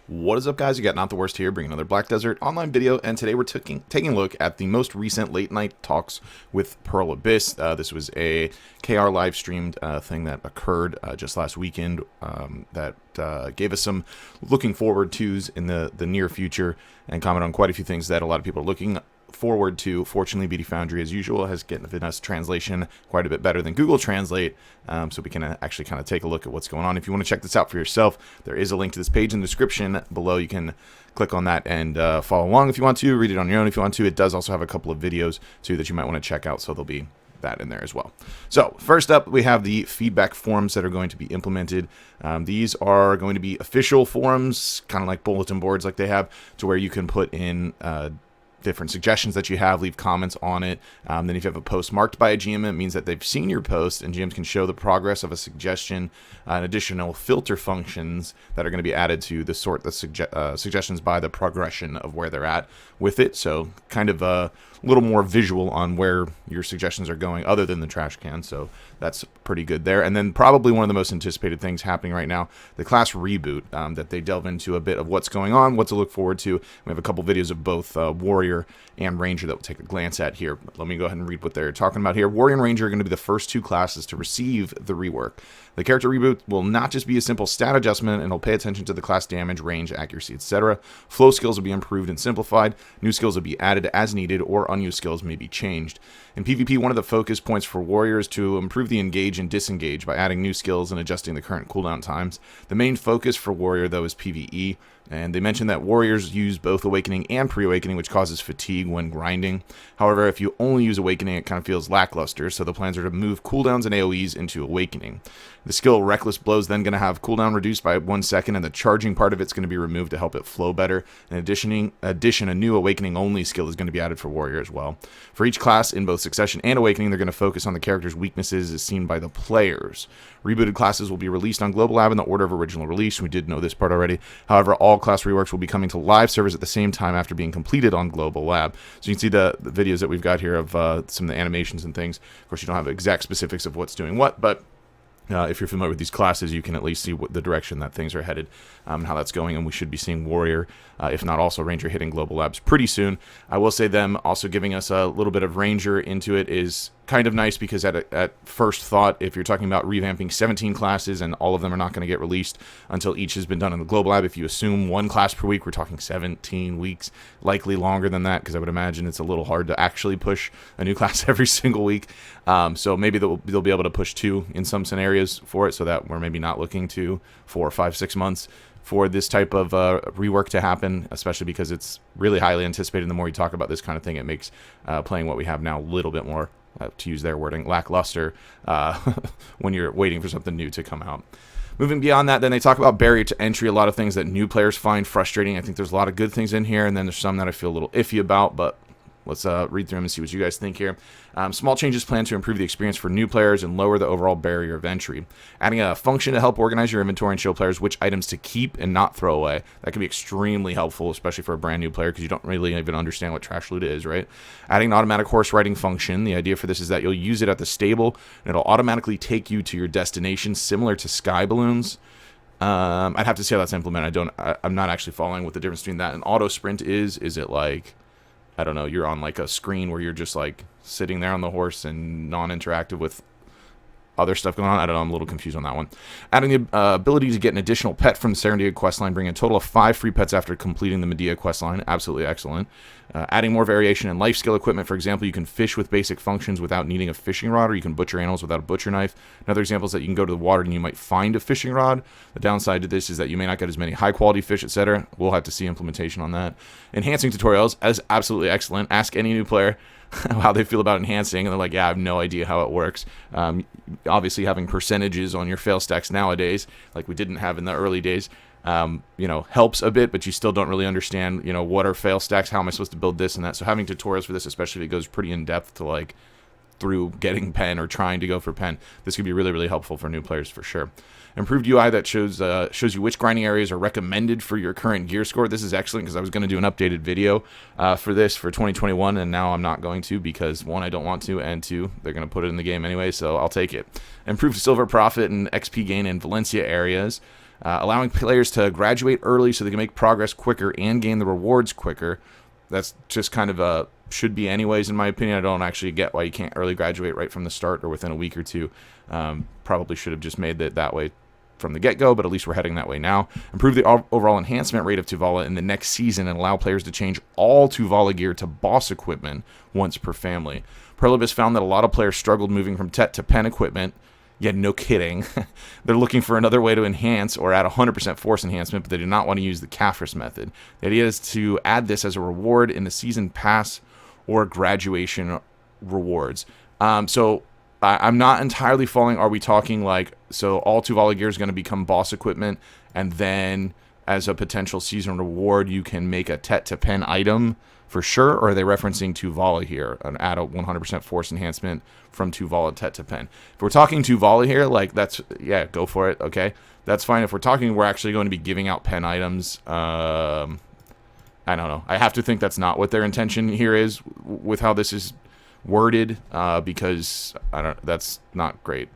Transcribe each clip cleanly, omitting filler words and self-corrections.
What is up, guys? You got NotTheWorst here, bringing another Black Desert online video, and today we're taking a look at the most recent late-night talks with Pearl Abyss. This was a KR live-streamed thing that occurred just last weekend that gave us some looking forward to's in the near future and comment on quite a few things that a lot of people are looking forward to. Fortunately, BD Foundry, as usual, has given us translation quite a bit better than Google Translate, so we can actually kind of take a look at what's going on. If you want to check this out for yourself, there is a link to this page in the description below. You can click on that and follow along if you want to, read it on your own if you want to. It does also have a couple of videos, too, that you might want to check out, so there'll be that in there as well. So first up, we have the feedback forums that are going to be implemented. These are going to be official forums, kind of like bulletin boards like they have, to where you can put in different suggestions that you have, leave comments on it. Then if you have a post marked by a GM, it means that they've seen your post, and GMs can show the progress of a suggestion and additional filter functions that are going to be added to the sort the suggestions by the progression of where they're at with it. So kind of a little more visual on where your suggestions are going other than the trash can. So that's pretty good there. And then probably one of the most anticipated things happening right now, the class reboot, that they delve into a bit of what's going on, what to look forward to. We have a couple videos of both Warrior and Ranger that we'll take a glance at here. But let me go ahead and read what they're talking about here. Warrior and Ranger are going to be the first two classes to receive the rework. The character reboot will not just be a simple stat adjustment, and it'll pay attention to the class damage, range, accuracy, etc. Flow skills will be improved and simplified. New skills will be added as needed, or unused skills may be changed. In PvP, one of the focus points for Warrior is to improve the engage and disengage by adding new skills and adjusting the current cooldown times. The main focus for Warrior, though, is PvE. And they mentioned that Warriors use both Awakening and Pre-Awakening, which causes fatigue when grinding. However, if you only use Awakening, it kind of feels lackluster, so the plans are to move cooldowns and AoEs into Awakening. The skill Reckless Blow is then going to have cooldown reduced by 1 second, and the charging part of it's going to be removed to help it flow better. In addition, a new Awakening-only skill is going to be added for Warrior as well. For each class, in both Succession and Awakening, they're going to focus on the character's weaknesses as seen by the players. Rebooted classes will be released on Global Lab in the order of original release. We did know this part already. However, all class reworks will be coming to live servers at the same time after being completed on Global Lab. So you can see the videos that we've got here of some of the animations and things. Of course, you don't have exact specifics of what's doing what, but if you're familiar with these classes, you can at least see what the direction that things are headed and how that's going, and we should be seeing Warrior, if not also Ranger, hitting Global Labs pretty soon. I will say them also giving us a little bit of Ranger into it is kind of nice, because at first thought, if you're talking about revamping 17 classes and all of them are not going to get released until each has been done in the Global Lab, if you assume one class per week, we're talking 17 weeks, likely longer than that, because I would imagine it's a little hard to actually push a new class every single week. So maybe they'll be able to push 2 in some scenarios for it, so that we're maybe not looking to 4, 5, 6 months for this type of rework to happen, especially because it's really highly anticipated. The more you talk about this kind of thing, it makes playing what we have now a little bit more, to use their wording, lackluster when you're waiting for something new to come out. Moving beyond that, then they talk about barrier to entry, a lot of things that new players find frustrating. I think there's a lot of good things in here, and then there's some that I feel a little iffy about, but let's read through them and see what you guys think here. Small changes planned to improve the experience for new players and lower the overall barrier of entry. Adding a function to help organize your inventory and show players which items to keep and not throw away. That can be extremely helpful, especially for a brand new player, because you don't really even understand what trash loot is, right? Adding an automatic horse riding function. The idea for this is that you'll use it at the stable, and it'll automatically take you to your destination, similar to sky balloons. I'd have to see how that's implemented. I'm not actually following what the difference between that and auto sprint is. Is it like, I don't know, you're on like a screen where you're just like sitting there on the horse and non-interactive with other stuff going on? I don't know, I'm a little confused on that one. Adding the ability to get an additional pet from the Serendia questline, bringing a total of 5 free pets after completing the Medea questline. Absolutely excellent. Adding more variation in life skill equipment. For example, you can fish with basic functions without needing a fishing rod, or you can butcher animals without a butcher knife. Another example is that you can go to the water and you might find a fishing rod. The downside to this is that you may not get as many high quality fish, etc. We'll have to see implementation on that. Enhancing tutorials is absolutely excellent. Ask any new player how they feel about enhancing, and they're like, yeah, I have no idea how it works. Obviously, having percentages on your fail stacks nowadays, like we didn't have in the early days, helps a bit, but you still don't really understand, what are fail stacks, how am I supposed to build this and that. So having tutorials for this, especially if it goes pretty in depth to like through getting pen or trying to go for pen, this could be really, really helpful for new players for sure. Improved UI that shows you which grinding areas are recommended for your current gear score. This is excellent, because I was going to do an updated video for this for 2021, and now I'm not going to, because 1, I don't want to, and 2, they're going to put it in the game anyway, so I'll take it. Improved silver profit and XP gain in Valencia areas. allowing players to graduate early so they can make progress quicker and gain the rewards quicker. That's just kind of a should be anyways, in my opinion. I don't actually get why you can't early graduate right from the start or within a week or two. Probably should have just made it that way from the get-go, but at least we're heading that way now. Improve the overall enhancement rate of Tuvala in the next season and allow players to change all Tuvala gear to boss equipment once per family. Perlibis found that a lot of players struggled moving from Tet to Pen equipment. Yeah, no kidding. They're looking for another way to enhance or add 100% force enhancement, but they do not want to use the Caphras method. The idea is to add this as a reward in the season pass or graduation rewards. So I'm not entirely following. Are we talking like, so all Tuvala gear is going to become boss equipment, and then as a potential season reward, you can make a Tet to Pen item for sure? Or are they referencing Tuvala here and add a 100% force enhancement from Tuvala Tet to Pen? If we're talking Tuvala here, like that's, yeah, go for it. Okay, that's fine. If we're talking, we're actually going to be giving out pen items. I don't know. I have to think that's not what their intention here is with how this is worded, because that's not great.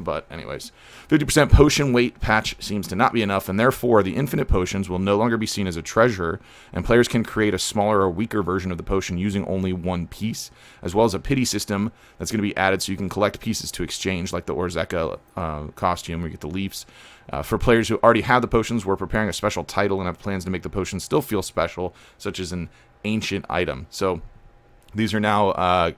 But anyways, 50% potion weight patch seems to not be enough, and therefore the infinite potions will no longer be seen as a treasure, and players can create a smaller or weaker version of the potion using only one piece, as well as a pity system that's going to be added so you can collect pieces to exchange, like the Orzeka costume where you get the leaves. For players who already have the potions, we're preparing a special title and have plans to make the potions still feel special, such as an ancient item. So these are now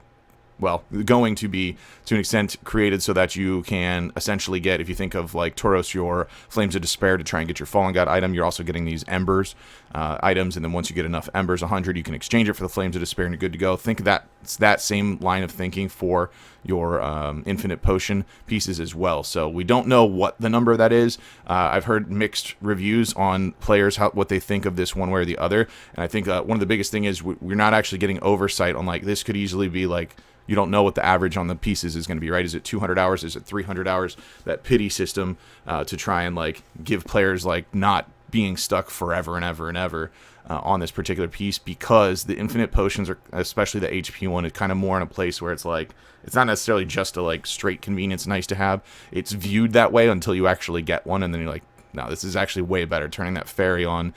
going to be, to an extent, created so that you can essentially get, if you think of like Tauros, your Flames of Despair to try and get your Fallen God item, you're also getting these Embers items, and then once you get enough Embers, 100, you can exchange it for the Flames of Despair and you're good to go. Think that it's that same line of thinking for your infinite potion pieces as well. So we don't know what the number of that is. I've heard mixed reviews on players, what they think of this one way or the other, and I think one of the biggest thing is we're not actually getting oversight on, like, this could easily be like, you don't know what the average on the pieces is going to be, right? Is it 200 hours? Is it 300 hours? That pity system to try and like give players like not being stuck forever and ever and ever on this particular piece, because the infinite potions are, especially the HP one, is kind of more in a place where it's like, it's not necessarily just a like straight convenience nice to have. It's viewed that way until you actually get one, and then you're like, no, this is actually way better. Turning that fairy on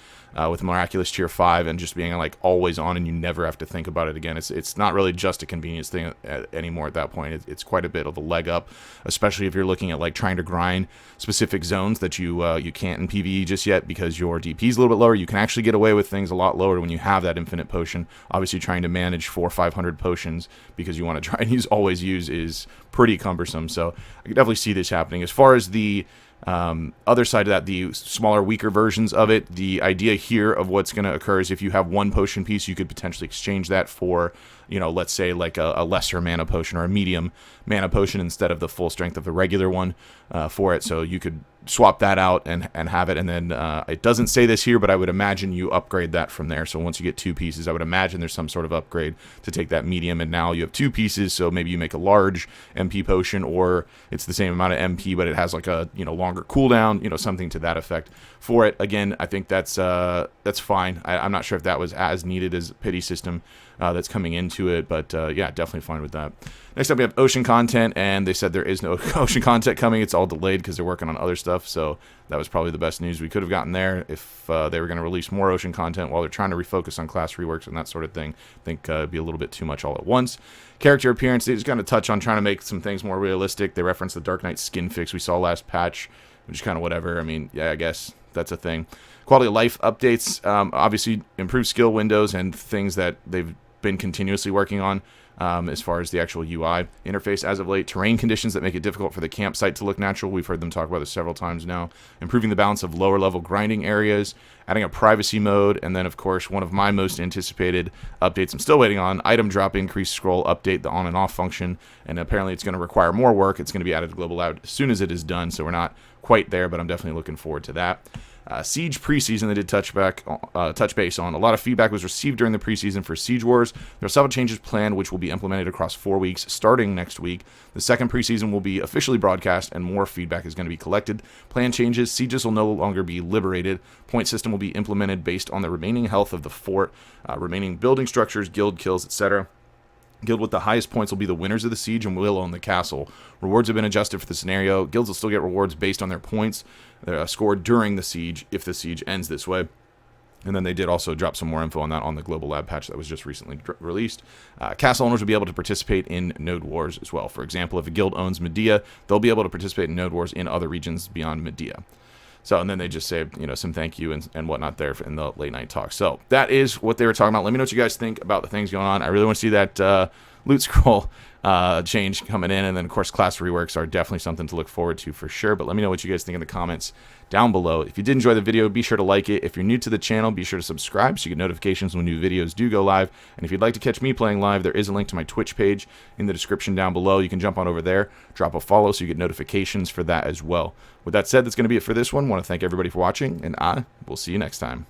with Miraculous Tier 5 and just being like always on, and you never have to think about it again. It's not really just a convenience thing anymore at that point. It's quite a bit of a leg up, especially if you're looking at like trying to grind specific zones that you can't in PvE just yet because your DP is a little bit lower. You can actually get away with things a lot lower when you have that infinite potion. Obviously, trying to manage 400 or 500 potions because you want to try and always use is pretty cumbersome. So I can definitely see this happening. As far as the other side of that, the smaller, weaker versions of it, the idea here of what's going to occur is if you have one potion piece, you could potentially exchange that for, let's say like a lesser mana potion or a medium mana potion instead of the full strength of the regular one for it. So you could swap that out and have it, and then it doesn't say this here, but I would imagine you upgrade that from there. So once you get two pieces, I would imagine there's some sort of upgrade to take that medium, and now you have two pieces, so maybe you make a large MP potion, or it's the same amount of MP but it has like a longer cooldown, something to that effect for it. Again, I think that's fine. I'm not sure if that was as needed as pity system that's coming into it, but yeah, definitely fine with that. Next up, we have ocean content, and they said there is no ocean content coming. It's all delayed because they're working on other stuff, so that was probably the best news we could have gotten there. If they were going to release more ocean content while they're trying to refocus on class reworks and that sort of thing, I think it'd be a little bit too much all at once. Character appearance, they just kind of touch on trying to make some things more realistic. They reference the Dark Knight skin fix we saw last patch, which is kind of whatever. I mean, yeah, I guess that's a thing. Quality of life updates, obviously improved skill windows and things that they've been continuously working on. As far as the actual UI interface as of late, terrain conditions that make it difficult for the campsite to look natural. We've heard them talk about this several times now. Improving the balance of lower level grinding areas, adding a privacy mode, and then of course one of my most anticipated updates I'm still waiting on, item drop, increase scroll, update the on and off function, and apparently it's going to require more work. It's going to be added to global loud as soon as it is done, so we're not quite there, but I'm definitely looking forward to that. Siege preseason, they did touch base on. A lot of feedback was received during the preseason for Siege Wars. There are several changes planned, which will be implemented across 4 weeks, starting next week. The second preseason will be officially broadcast, and more feedback is going to be collected. Plan changes: sieges will no longer be liberated. Point system will be implemented based on the remaining health of the fort, remaining building structures, guild kills, etc. Guild with the highest points will be the winners of the siege and will own the castle. Rewards have been adjusted for the scenario. Guilds will still get rewards based on their points scored during the siege if the siege ends this way. And then they did also drop some more info on that on the Global Lab patch that was just recently released. Castle owners will be able to participate in node wars as well. For example, if a guild owns Medea, they'll be able to participate in node wars in other regions beyond Medea. So, and then they just say, you know, some thank you and whatnot there in the late night talk. So that is what they were talking about. Let me know what you guys think about the things going on. I really want to see that loot scroll change coming in. And then, of course, class reworks are definitely something to look forward to for sure. But let me know what you guys think in the comments down below. If you did enjoy the video, be sure to like it. If you're new to the channel, be sure to subscribe so you get notifications when new videos do go live. And if you'd like to catch me playing live, there is a link to my Twitch page in the description down below. You can jump on over there, drop a follow so you get notifications for that as well. With that said, that's going to be it for this one. I want to thank everybody for watching, and I will see you next time.